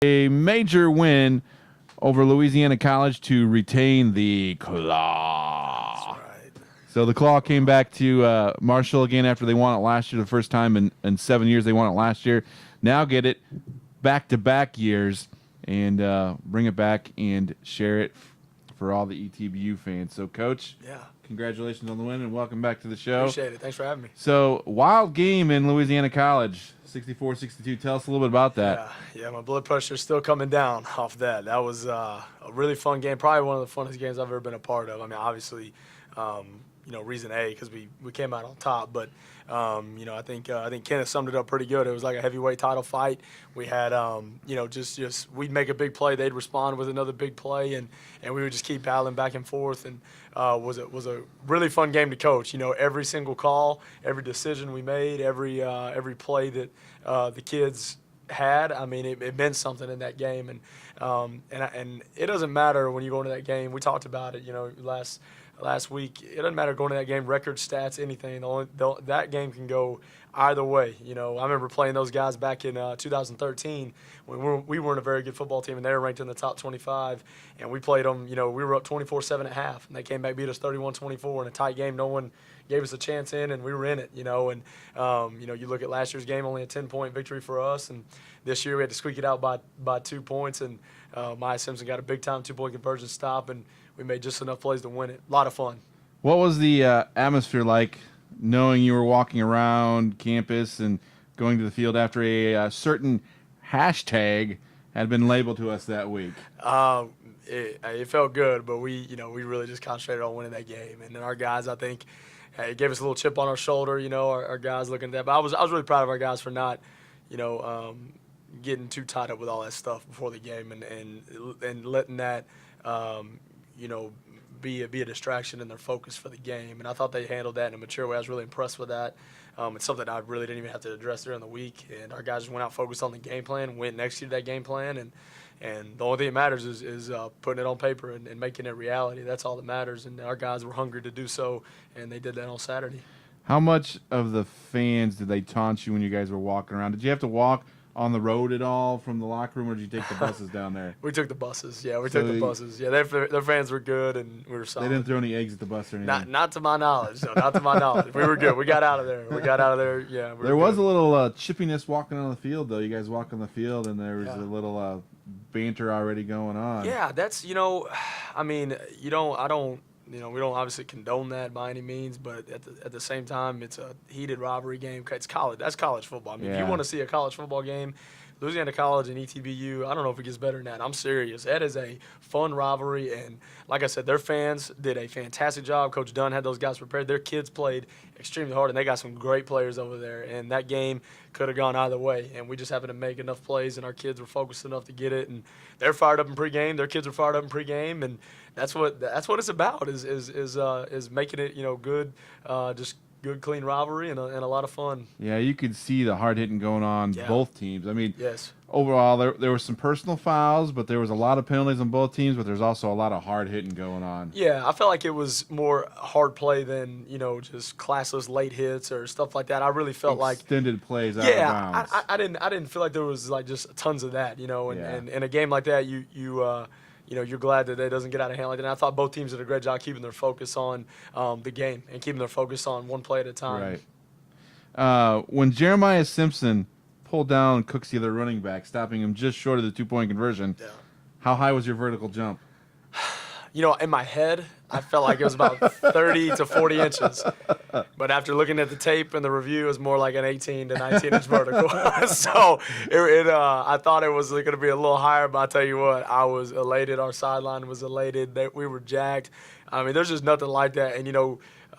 a major win over Louisiana College to retain the Claw. That's right. So the Claw came back to Marshall again after they won it last year, the first time in 7 years. They won it last year. Now get it back-to-back years and bring it back and share it for all the ETBU fans. So, Coach, Yeah. congratulations on the win and welcome back to the show. Appreciate it. Thanks for having me. So, wild game in Louisiana College, 64-62. Tell us a little bit about that. Yeah, my blood pressure's still coming down off that. That was a really fun game, probably one of the funnest games I've ever been a part of. I mean, obviously, reason A, because we came out on top, but I think Kenneth summed it up pretty good. It was like a heavyweight title fight. We had just we'd make a big play, they'd respond with another big play, and we would just keep battling back and forth. And was a really fun game to coach. Every single call, every decision we made, every play that the kids had. I mean, it meant something in that game, and it doesn't matter when you go into that game. We talked about it, last week. It doesn't matter going to that game, record stats, anything. That game can go either way. I remember playing those guys back in 2013 when we weren't a very good football team, and they were ranked in the top 25. And we played them. We were up 24-7 at half, and they came back, beat us 31-24 in a tight game. No one gave us a chance in, and we were in it. And you look at last year's game, only a 10-point victory for us, and this year we had to squeak it out by 2 points. And Maya Simpson got a big-time 2-point conversion stop, and we made just enough plays to win it. A lot of fun. What was the atmosphere like knowing you were walking around campus and going to the field after a certain hashtag had been labeled to us that week? It felt good, but we really just concentrated on winning that game. And then our guys, I think, it gave us a little chip on our shoulder, our guys looking at that. But I was really proud of our guys for not, getting too tied up with all that stuff before the game and letting that be a distraction in their focus for the game. And I thought they handled that in a mature way. I was really impressed with that. It's something I really didn't even have to address during the week. And our guys just went out focused on the game plan, went and executed that game plan. And the only thing that matters is putting it on paper and making it reality. That's all that matters. And our guys were hungry to do so, and they did that on Saturday. How much of the fans did they taunt you when you guys were walking around? Did you have to walk on the road at all from the locker room, or did you take the buses down there? We took the buses. Yeah, took the buses. Yeah, their fans were good, and we were solid. They didn't throw any eggs at the bus or anything? Not to my knowledge. No, not to my knowledge. We were good. We got out of there. Yeah. There was a little chippiness walking on the field, though. You guys walk on the field, and there was a little banter already going on. Yeah, that's we don't obviously condone that by any means, but at the same time, it's a heated rivalry game. It's college. That's college football. I mean, if you want to see a college football game, Louisiana College and ETBU, I don't know if it gets better than that. I'm serious. That is a fun rivalry, and like I said, their fans did a fantastic job. Coach Dunn had those guys prepared. Their kids played extremely hard, and they got some great players over there, and that game could have gone either way, and we just happened to make enough plays, and our kids were focused enough to get it, and they're fired up in pregame. Their kids are fired up in pregame, and that's what it's about is making it good, just good, clean rivalry and a lot of fun. Yeah, you could see the hard hitting going on both teams. I mean, yes. Overall, there were some personal fouls, but there was a lot of penalties on both teams, but there's also a lot of hard hitting going on. Yeah, I felt like it was more hard play than, just classless late hits or stuff like that. I really felt extended plays out of bounds. I didn't feel like there was just tons of that, and in a game like that, you're glad that it doesn't get out of hand like that. And I thought both teams did a great job keeping their focus on the game and keeping their focus on one play at a time. Right. When Jeremiah Simpson pulled down Cooks, the other running back, stopping him just short of the 2-point conversion, how high was your vertical jump? In my head, I felt like it was about 30 to 40 inches. But after looking at the tape and the review, it was more like an 18 to 19-inch vertical. So I thought it was going to be a little higher, but I'll tell you what, I was elated. Our sideline was elated. We were jacked. I mean, there's just nothing like that. And,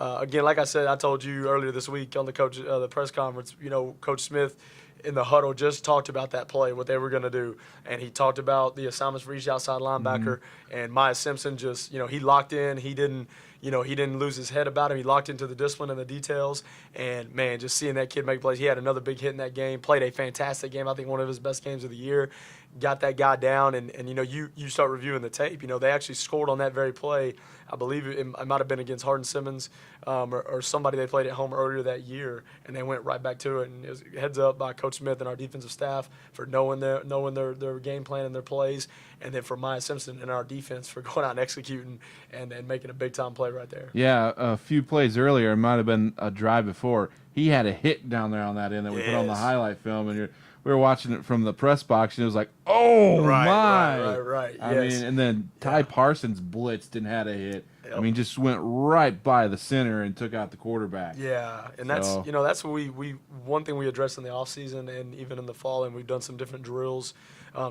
again, like I said, I told you earlier this week on the press conference, Coach Smith in the huddle just talked about that play, what they were going to do. And he talked about the assignments for each outside linebacker. And Maya Simpson just, he locked in. He didn't, he didn't lose his head about him. He locked into the discipline and the details. And, man, just seeing that kid make plays. He had another big hit in that game, played a fantastic game. I think one of his best games of the year. Got that guy down, and you start reviewing the tape. They actually scored on that very play. I believe it might have been against Hardin Simmons or somebody they played at home earlier that year, and they went right back to it. And it was heads up by Coach Smith and our defensive staff for knowing their game plan and their plays, and then for Maya Simpson and our defense for going out and executing and making a big-time play right there. Yeah, a few plays earlier, it might have been a drive before. He had a hit down there on that end that we put on the highlight film, and we were watching it from the press box, and it was like, oh, my. Right. I mean, and then Ty Parsons blitzed and had a hit. Yep. I mean, just went right by the center and took out the quarterback. Yeah, and that's that's what we one thing we addressed in the offseason and even in the fall, and we've done some different drills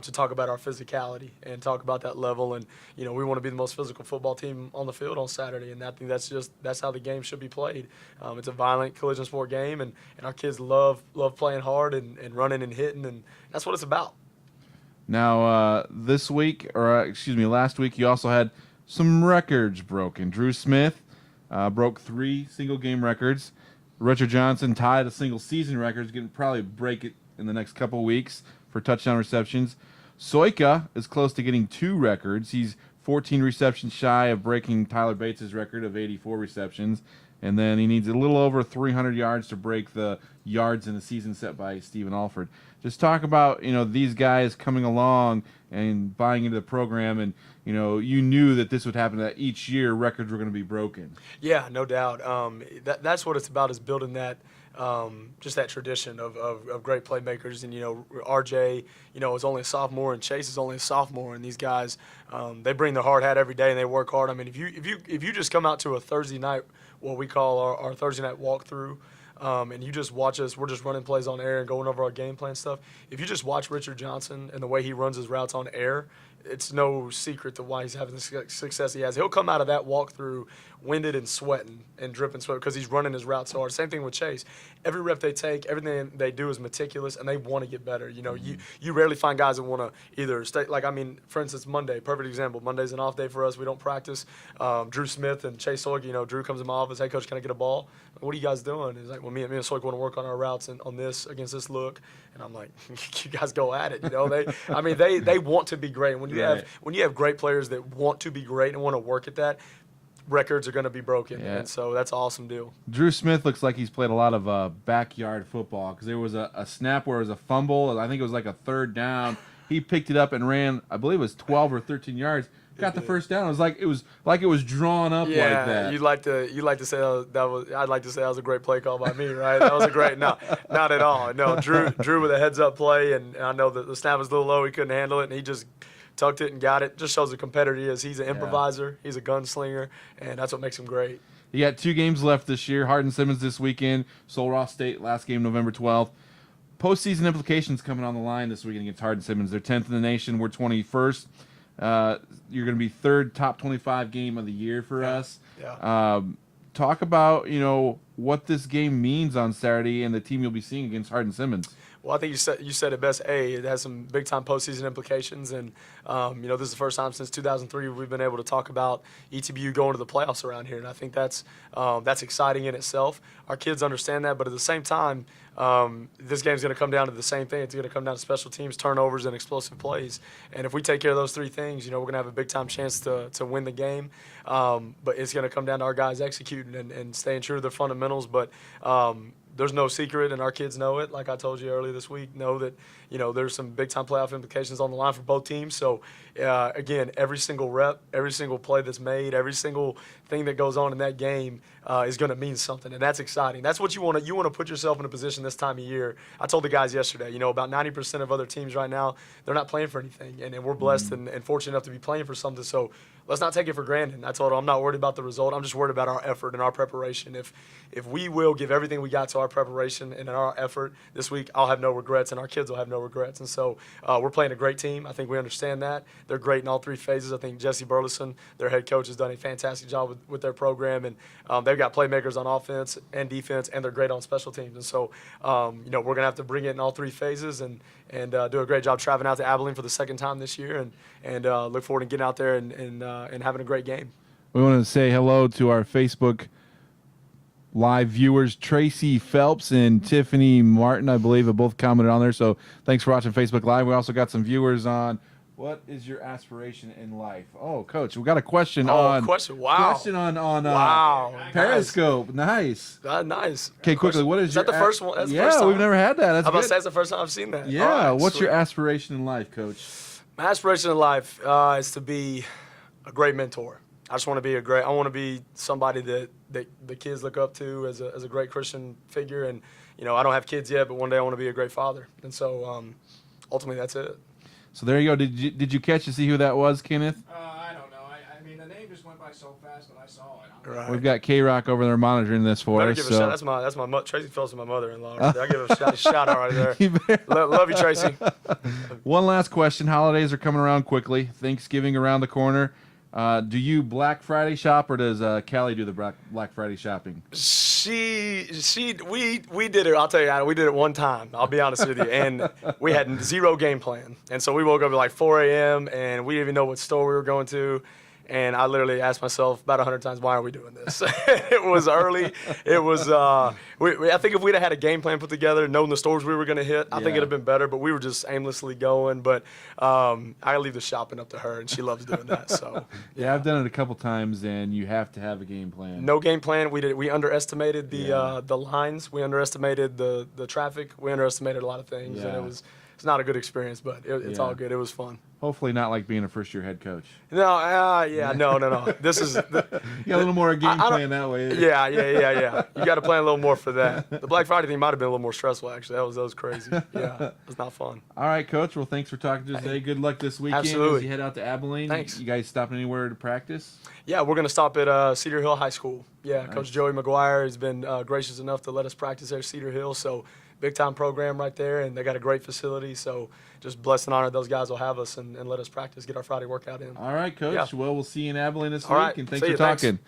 to talk about our physicality and talk about that level. And, we want to be the most physical football team on the field on Saturday, and I think that's how the game should be played. It's a violent collision sport game, and our kids love playing hard and running and hitting, and that's what it's about. Now, last week, you also had some records broken. Drew Smith broke 3 single-game records. Richard Johnson tied a single-season record. He's going to probably break it in the next couple weeks for touchdown receptions. Soika is close to getting 2 records. He's 14 receptions shy of breaking Tyler Bates' record of 84 receptions. And then he needs a little over 300 yards to break the yards in the season set by Stephen Alford. Just talk about, these guys coming along and buying into the program, and, you knew that this would happen, that each year records were going to be broken. Yeah, no doubt. That's what it's about, is building that, just that tradition of great playmakers. And, RJ, is only a sophomore, and Chase is only a sophomore, and these guys, they bring their hard hat every day and they work hard. I mean, if you just come out to a Thursday night, what we call our Thursday night walkthrough, and you just watch us, we're just running plays on air and going over our game plan stuff. If you just watch Richard Johnson and the way he runs his routes on air, it's no secret to why he's having the success he has. He'll come out of that walkthrough winded and sweating and dripping sweat because he's running his routes so hard. Same thing with Chase. Every rep they take, everything they do is meticulous, and they want to get better. You rarely find guys that want to either stay. For instance, Monday, perfect example. Monday's an off day for us. We don't practice. Drew Smith and Chase Soik, Drew comes in my office. Hey, coach, can I get a ball? What are you guys doing? He's like, well, me and Soik want to work on our routes and on this against this look. And I'm like, you guys go at it. They want to be great. When you have great players that want to be great and want to work at that, records are going to be broken, and so that's an awesome deal. Drew Smith looks like he's played a lot of backyard football, because there was a snap where it was a fumble. I think it was like a 3rd down. He picked it up and ran, I believe it was 12 or 13 yards. Got the first down. It was like it was drawn up like that. You'd like to say I'd like to say that was a great play call by me, right? That was a great not at all. No, Drew with a heads up play, and I know that the snap was a little low. He couldn't handle it, and he just tucked it and got it. Just shows the competitor he is. He's an improviser. He's a gunslinger, and that's what makes him great. You got 2 games left this year. Hardin Simmons this weekend. Sul Ross State last game November 12th. Postseason implications coming on the line this weekend against Hardin Simmons. They're 10th in the nation. We're 21st. You're going to be 3rd top 25 game of the year for us. Yeah. Talk about what this game means on Saturday and the team you'll be seeing against Hardin Simmons. Well, I think you said it best. It has some big-time postseason implications, and this is the first time since 2003 we've been able to talk about ETBU going to the playoffs around here, and I think that's exciting in itself. Our kids understand that, but at the same time, this game's going to come down to the same thing. It's going to come down to special teams, turnovers, and explosive plays. And if we take care of those 3 things, we're going to have a big-time chance to win the game. But it's going to come down to our guys executing and staying true to their fundamentals. But there's no secret, and our kids know it. Like I told you earlier this week, know that there's some big-time playoff implications on the line for both teams. So, again, every single rep, every single play that's made, every single thing that goes on in that game is going to mean something, and that's exciting. That's what you want to. You want to put yourself in a position this time of year. I told the guys yesterday, about 90% of other teams right now, they're not playing for anything, and we're blessed and fortunate enough to be playing for something. So let's not take it for granted. I told them I'm not worried about the result. I'm just worried about our effort and our preparation. If we will give everything we got to our preparation and in our effort this week, I'll have no regrets, and our kids will have no regrets. And so we're playing a great team. I think we understand that. They're great in all 3 phases. I think Jesse Burleson, their head coach, has done a fantastic job with their program, and they've got playmakers on offense and defense, and they're great on special teams. And so, we're going to have to bring it in all 3 phases and do a great job traveling out to Abilene for the 2nd time this year, and look forward to getting out there and having a great game. We want to say hello to our Facebook live viewers, Tracy Phelps and Tiffany Martin, I believe, have both commented on there. So thanks for watching Facebook Live. We also got some viewers on what is your aspiration in life? Oh, Coach, we got a question Wow. Question on Wow. Periscope. Nice. Nice. Okay, quickly, what is that the first one? That's the yeah, first time? we've never had that. That's How about good. that's the first time I've seen that? Yeah. All right, What's sweet. your aspiration in life, Coach? My aspiration in life is to be a great mentor. I just want to be I want to be somebody that the kids look up to as a great Christian figure. And, you know, I don't have kids yet, but one day I want to be a great father. And so ultimately that's it. So there you go. Did you catch and see who that was, Kenneth? I don't know. I mean, the name just went by so fast that I saw it. Right. We've got K-Rock over there monitoring this for Better us. give a So. shout. That's my Tracy Phelps is my mother-in-law. Right there. I give a shout out right there. You better- Love you, Tracy. One last question. Holidays are coming around quickly. Thanksgiving around the corner. Do you Black Friday shop, or does Callie do the Black Friday shopping? We did it. I'll tell you, we did it one time. I'll be honest with you, and we had zero game plan. And so we woke up at like 4 a.m. and we didn't even know what store we were going to. And I literally asked myself about 100 times, why are we doing this? It was early. It was, I think if we'd have had a game plan put together, known the stores we were going to hit, I think it'd have been better. But we were just aimlessly going. But I leave the shopping up to her, and she loves doing that. So Yeah, I've done it a couple times, and you have to have a game plan. no game plan. We underestimated the lines. We underestimated the traffic. We underestimated a lot of things. And Yeah. it's not a good experience, but it's Yeah. all good. It was fun. Hopefully not like being a first-year head coach. No, no. This is, You got a little more game plan that way. yeah. You got to plan a little more for that. The Black Friday thing might have been a little more stressful, actually. That was crazy. Yeah, it was not fun. All right, Coach. Well, thanks for talking to us today. Good luck this weekend as Absolutely. you head out to Abilene. Thanks. You guys stopping anywhere to practice? Yeah, we're going to stop at Cedar Hill High School. Yeah, Coach Joey McGuire has been gracious enough to let us practice there at Cedar Hill. So big-time program right there, and they got a great facility. So just blessed and honored those guys will have us and let us practice, get our Friday workout in. All right, Coach. Yeah. Well, we'll see you in Abilene this All week, right. and thanks See for you. Thanks. talking.